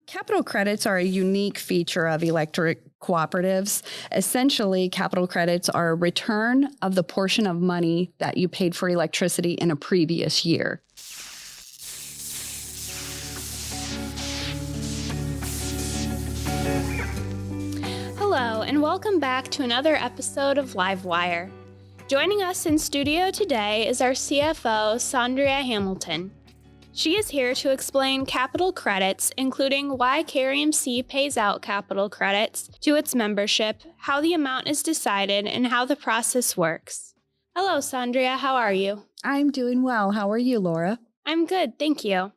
Capital credits are a unique feature of electric cooperatives. Essentially, capital credits are a return of the portion of money that you paid for electricity in a previous year. Hello, and welcome back to another episode of Livewire. Joining us in studio today is our CFO, Sondrea Hamilton. She is here to explain capital credits, including why KREMC pays out capital credits to its membership, how the amount is decided, and how the process works. Hello, Sondrea. How are you? I'm doing well. How are you, Laura? I'm good, thank you.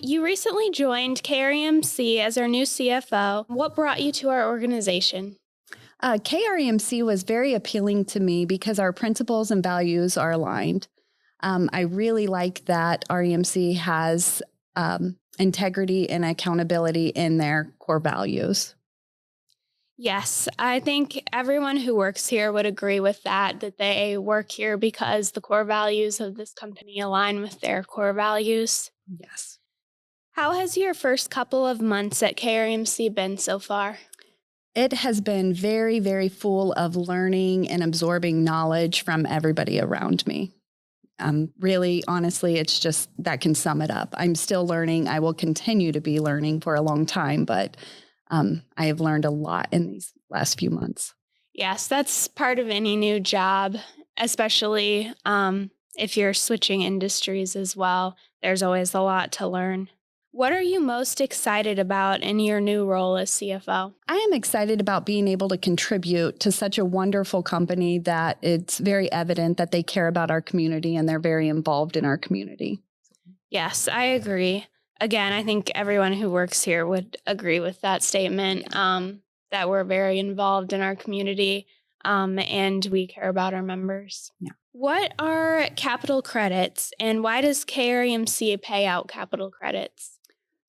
You recently joined KREMC as our new CFO. What brought you to our organization? KREMC was very appealing to me because our principles and values are aligned. I really like that REMC has integrity and accountability in their core values. Yes, I think everyone who works here would agree with that they work here because the core values of this company align with their core values. Yes. How has your first couple of months at KREMC been so far? It has been very, very full of learning and absorbing knowledge from everybody around me. Really, honestly, it's just that can sum it up. I'm still learning. I will continue to be learning for a long time, but I have learned a lot in these last few months. Yes, that's part of any new job, especially if you're switching industries as well. There's always a lot to learn. What are you most excited about in your new role as CFO? I am excited about being able to contribute to such a wonderful company that it's very evident that they care about our community and they're very involved in our community. Yes, I agree. Again, I think everyone who works here would agree with that statement, that we're very involved in our community and we care about our members. Yeah. What are capital credits and why does KREMC pay out capital credits?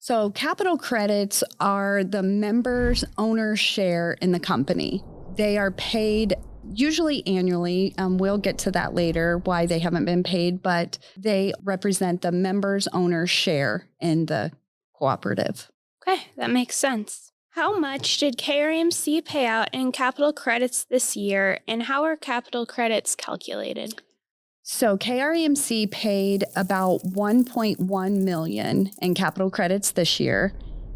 So capital credits are the members' owner share in the company. They are paid usually annually. We'll get to that later, why they haven't been paid, but they represent the members' owner share in the cooperative. Okay, that makes sense. How much did KREMC pay out in capital credits this year, and how are capital credits calculated? So KREMC paid about $1.1 million in capital credits this year,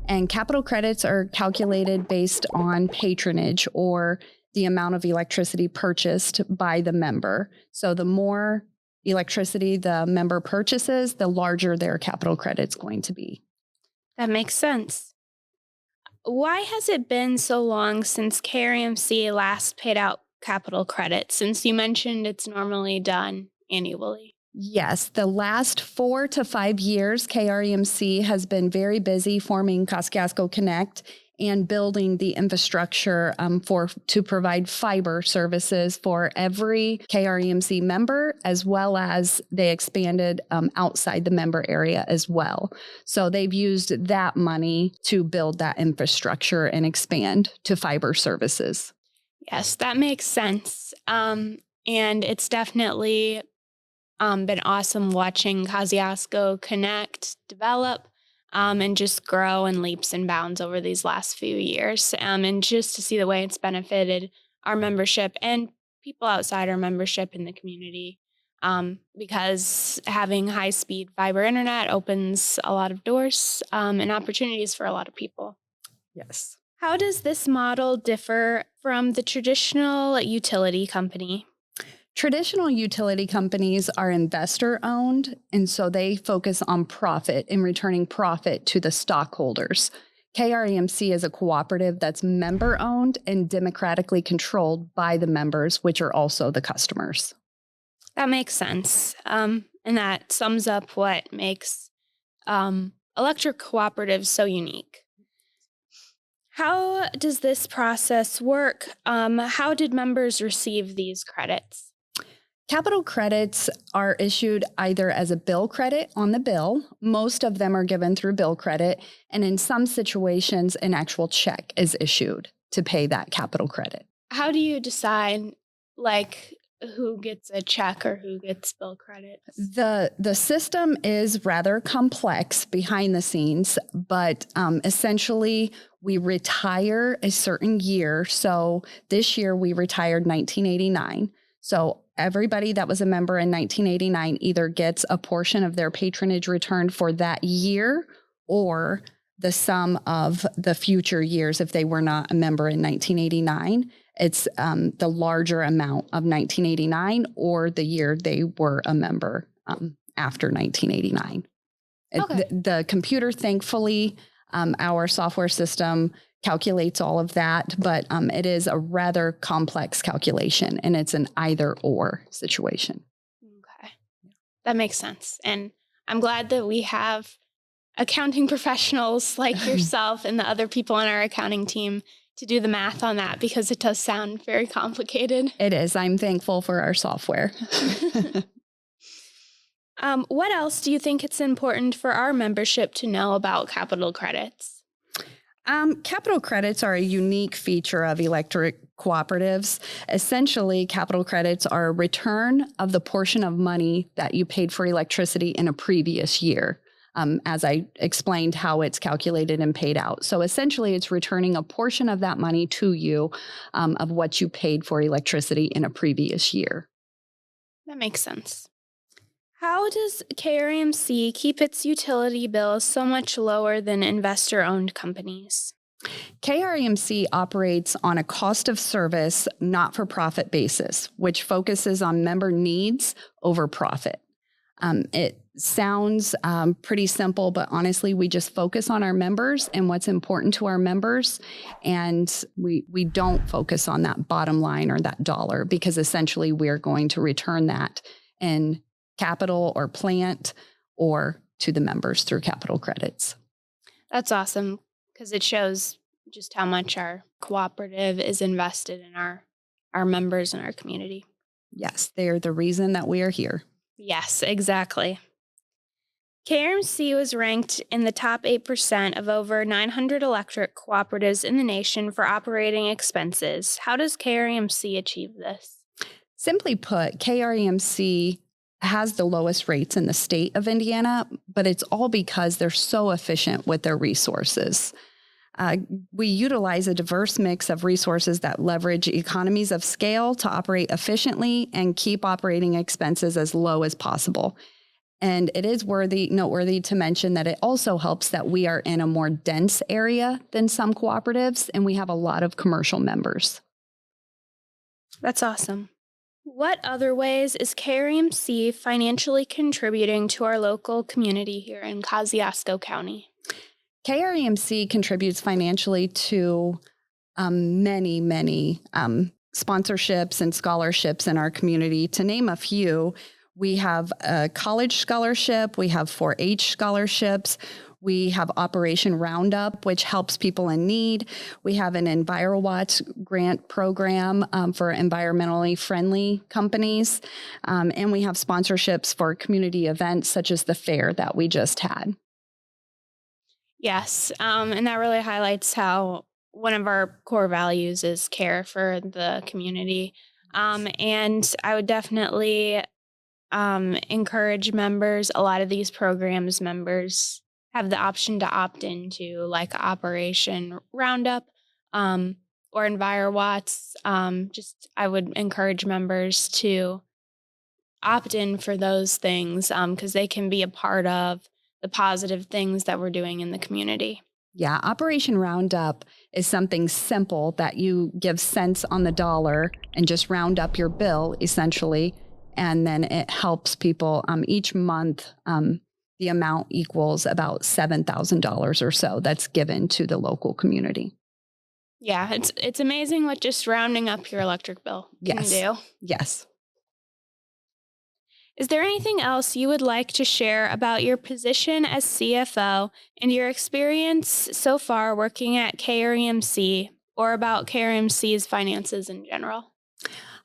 and capital credits are calculated based on patronage or the amount of electricity purchased by the member. So the more electricity the member purchases, the larger their capital credit's going to be. That makes sense. Why has it been so long since KREMC last paid out capital credits, since you mentioned it's normally done annually? Yes, the last 4 to 5 years, KREMC has been very busy forming Kosciusko Connect and building the infrastructure to provide fiber services for every KREMC member, as well as they expanded outside the member area as well. So they've used that money to build that infrastructure and expand to fiber services. Yes, that makes sense. And it's definitely been awesome watching Kosciusko Connect develop and just grow in leaps and bounds over these last few years. And just to see the way it's benefited our membership and people outside our membership in the community, because having high-speed fiber internet opens a lot of doors and opportunities for a lot of people. Yes. How does this model differ from the traditional utility company? Traditional utility companies are investor-owned, and so they focus on profit and returning profit to the stockholders. KREMC is a cooperative that's member-owned and democratically controlled by the members, which are also the customers. That makes sense, and that sums up what makes electric cooperatives so unique. How does this process work? How did members receive these credits? Capital credits are issued either as a bill credit on the bill. Most of them are given through bill credit. And in some situations, an actual check is issued to pay that capital credit. How do you decide, who gets a check or who gets bill credits? The system is rather complex behind the scenes, but essentially we retire a certain year. So this year we retired 1989. So everybody that was a member in 1989 either gets a portion of their patronage returned for that year or the sum of the future years if they were not a member in 1989. It's the larger amount of 1989 or the year they were a member after 1989. Okay. The computer, thankfully, our software system calculates all of that, but it is a rather complex calculation, and it's an either or situation. Okay. That makes sense. And I'm glad that we have accounting professionals like yourself and the other people on our accounting team to do the math on that, because it does sound very complicated. It is. I'm thankful for our software. What else do you think it's important for our membership to know about capital credits? Capital credits are a unique feature of electric cooperatives. Essentially, capital credits are a return of the portion of money that you paid for electricity in a previous year. As I explained how it's calculated and paid out. So essentially, it's returning a portion of that money to you of what you paid for electricity in a previous year. That makes sense. How does KREMC keep its utility bills so much lower than investor-owned companies? KREMC operates on a cost of service, not-for-profit basis, which focuses on member needs over profit. It sounds pretty simple, but honestly, we just focus on our members and what's important to our members. And we don't focus on that bottom line or that dollar, because essentially we're going to return that in capital or plant or to the members through capital credits. That's awesome, because it shows just how much our cooperative is invested in our members and our community. Yes, they're the reason that we are here. Yes, exactly. KREMC was ranked in the top 8% of over 900 electric cooperatives in the nation for operating expenses. How does KREMC achieve this? Simply put, KREMC has the lowest rates in the state of Indiana, but it's all because they're so efficient with their resources. We utilize a diverse mix of resources that leverage economies of scale to operate efficiently and keep operating expenses as low as possible. And it is noteworthy to mention that it also helps that we are in a more dense area than some cooperatives, and we have a lot of commercial members. That's awesome. What other ways is KREMC financially contributing to our local community here in Kosciusko County? KREMC contributes financially to many sponsorships and scholarships in our community. To name a few, we have a college scholarship, we have 4-H scholarships, we have Operation Roundup, which helps people in need. We have an EnviroWatch grant program for environmentally friendly companies. And we have sponsorships for community events such as the fair that we just had. Yes, and that really highlights how one of our core values is care for the community. And I would definitely encourage members. A lot of these programs, members have the option to opt into, like Operation Roundup or EnviroWatts. I would encourage members to opt in for those things because they can be a part of the positive things that we're doing in the community. Yeah, Operation Roundup is something simple that you give cents on the dollar and just round up your bill, essentially. And then it helps people each month. The amount equals about $7,000 or so that's given to the local community. Yeah, it's amazing what just rounding up your electric bill can do. Yes. Is there anything else you would like to share about your position as CFO and your experience so far working at KREMC, or about KREMC's finances in general?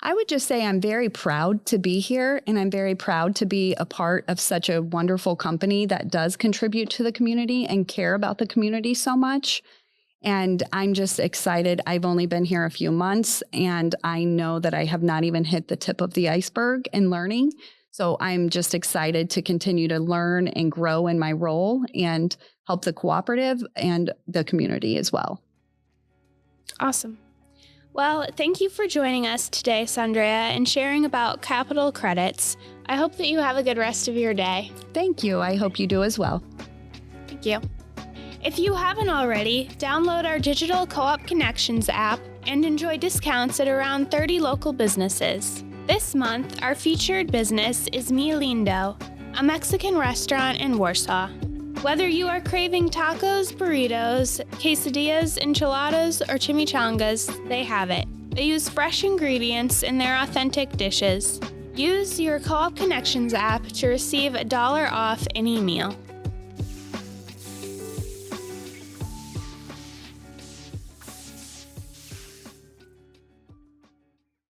I would just say I'm very proud to be here, and I'm very proud to be a part of such a wonderful company that does contribute to the community and care about the community so much. And I'm just excited. I've only been here a few months, and I know that I have not even hit the tip of the iceberg in learning. So I'm just excited to continue to learn and grow in my role and help the cooperative and the community as well. Awesome. Well, thank you for joining us today, Sondrea, and sharing about capital credits. I hope that you have a good rest of your day. Thank you. I hope you do as well. Thank you. If you haven't already, download our digital Co-op Connections app and enjoy discounts at around 30 local businesses. This month, our featured business is Mi Lindo, a Mexican restaurant in Warsaw. Whether you are craving tacos, burritos, quesadillas, enchiladas, or chimichangas, they have it. They use fresh ingredients in their authentic dishes. Use your Co-op Connections app to receive $1 off any meal.